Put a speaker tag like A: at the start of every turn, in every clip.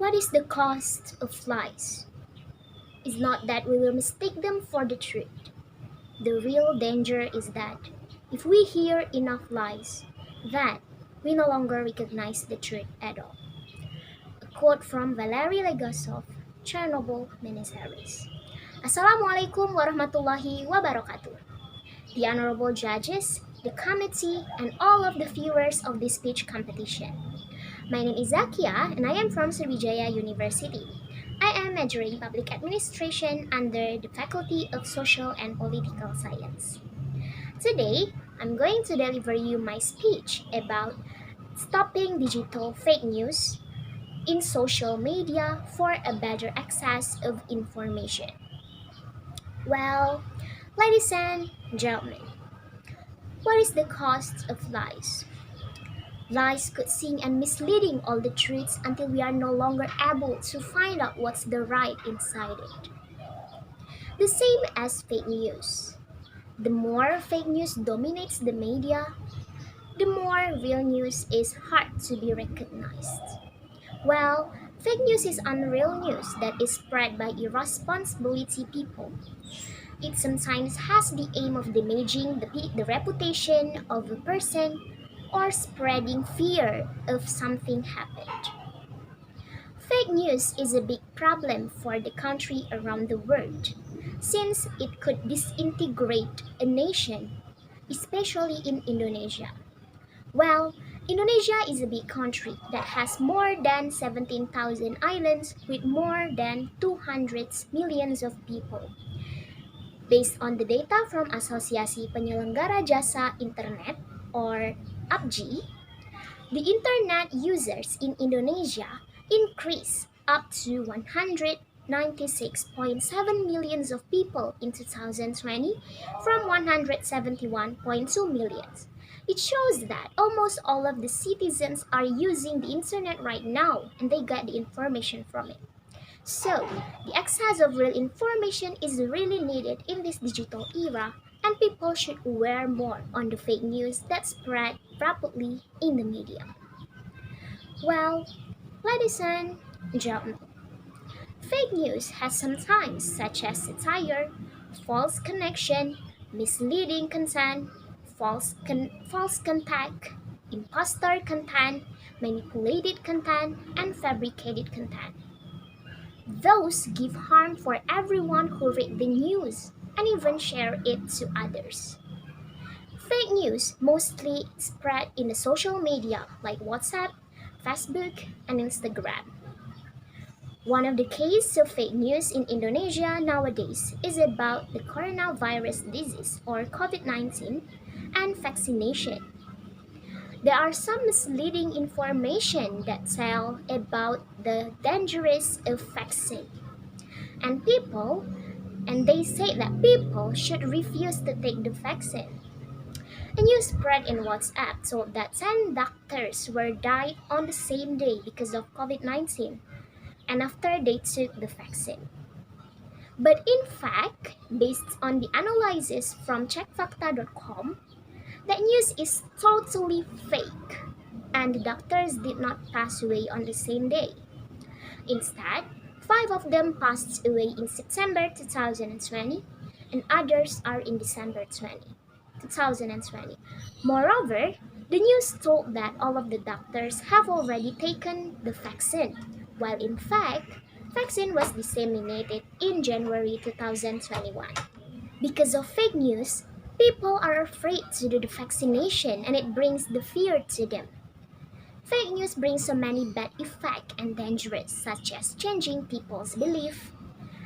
A: What is the cost of lies? It's not that we will mistake them for the truth. The real danger is that if we hear enough lies, that we no longer recognize the truth at all. A quote from Valery Legasov, Chernobyl miniseries. Assalamualaikum warahmatullahi wabarakatuh. The honorable judges, the committee, and all of the viewers of this speech competition. My name is Zakiyah and I am from Sriwijaya University. I am majoring public administration under the Faculty of Social and Political Science. Today, I'm going to deliver you my speech about stopping digital fake news in social media for a better access of information. Well, ladies and gentlemen, what is the cost of lies? Lies could seem and misleading all the truths until we are no longer able to find out what's the right inside it. The same as fake news. The more fake news dominates the media, the more real news is hard to be recognized. Well, fake news is unreal news that is spread by irresponsibility people. It sometimes has the aim of damaging the reputation of a person or spreading fear of something happened. Fake news is a big problem for the country around the world since it could disintegrate a nation, especially in Indonesia. Well, Indonesia is a big country that has more than 17,000 islands with more than 200 millions of people. Based on the data from Asosiasi Penyelenggara Jasa Internet or APJI, the internet users in Indonesia increased up to 196.7 millions of people in 2020 from 171.2 millions. It shows that almost all of the citizens are using the internet right now and they get the information from it. So, the access of real information is really needed in this digital era, and people should aware more on the fake news that spread rapidly in the media. Well, ladies and gentlemen, fake news has sometimes such as satire, false connection, misleading content, false contact, impostor content, manipulated content, and fabricated content. Those give harm for everyone who read the news and even share it to others. Fake news mostly spread in the social media like WhatsApp, Facebook, and Instagram. One of the cases of fake news in Indonesia nowadays is about the coronavirus disease or COVID-19 and vaccination. There are some misleading information that tell about the dangers of vaccine. And they say that people should refuse to take the vaccine. A news spread in WhatsApp told that 10 doctors were died on the same day because of COVID-19 and after they took the vaccine. But in fact, based on the analysis from checkfacta.com, that news is totally fake and the doctors did not pass away on the same day. Instead, 5 of them passed away in September 2020 and others are in December 2020. Moreover, the news told that all of the doctors have already taken the vaccine, while in fact, vaccine was disseminated in January 2021. Because of fake news, people are afraid to do the vaccination and it brings the fear to them. Fake news brings so many bad effects and dangers such as changing people's belief,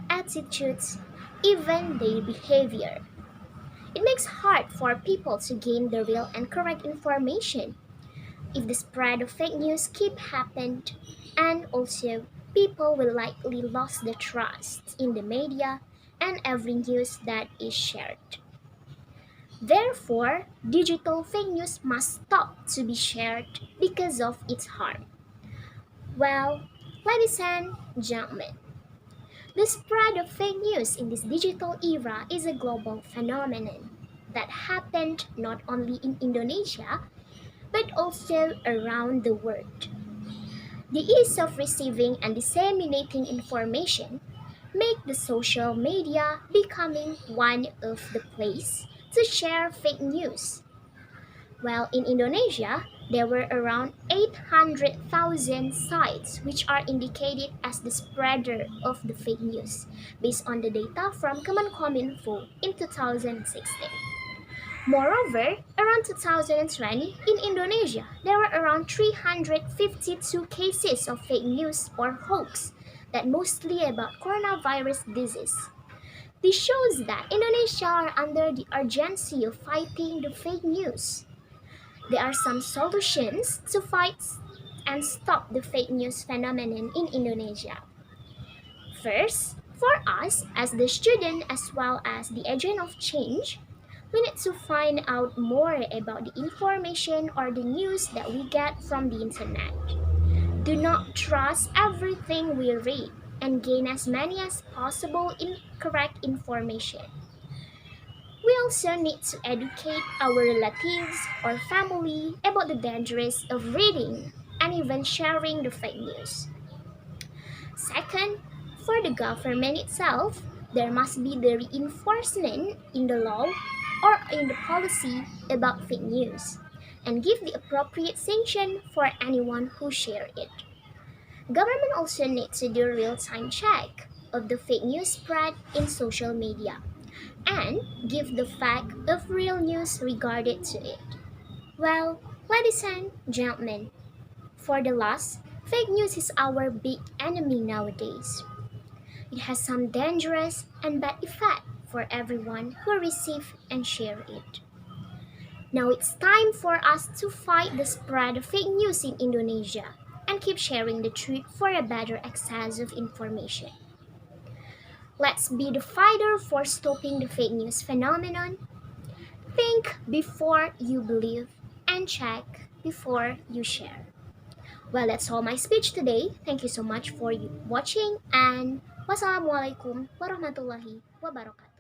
A: attitudes, even their behavior. It makes hard for people to gain the real and correct information if the spread of fake news keep happening, and also people will likely lose the trust in the media and every news that is shared. Therefore, digital fake news must stop to be shared because of its harm. Well, ladies and gentlemen, the spread of fake news in this digital era is a global phenomenon that happened not only in Indonesia but also around the world. The ease of receiving and disseminating information make the social media becoming one of the place to share fake news. While in Indonesia, there were around 800,000 sites which are indicated as the spreader of the fake news based on the data from Kemenkominfo in 2016. Moreover, around 2020 in Indonesia, there were around 352 cases of fake news or hoax that mostly about coronavirus disease. This shows that Indonesia are under the urgency of fighting the fake news. There are some solutions to fight and stop the fake news phenomenon in Indonesia. First, for us as the student as well as the agent of change, we need to find out more about the information or the news that we get from the internet. Do not trust everything we read and gain as many as possible incorrect information. We also need to educate our relatives or family about the dangers of reading and even sharing the fake news. Second, for the government itself, there must be the reinforcement in the law or in the policy about fake news and give the appropriate sanction for anyone who share it. Government also needs to do real-time check of the fake news spread in social media and give the fact of real news regarded to it. Well, ladies and gentlemen, for the last, fake news is our big enemy nowadays. It has some dangerous and bad effect for everyone who receive and share it. Now it's time for us to fight the spread of fake news in Indonesia and keep sharing the truth for a better access of information. Let's be the fighter for stopping the fake news phenomenon. Think before you believe and check before you share. Well, that's all my speech today. Thank you so much for watching and wassalamualaikum warahmatullahi wabarakatuh.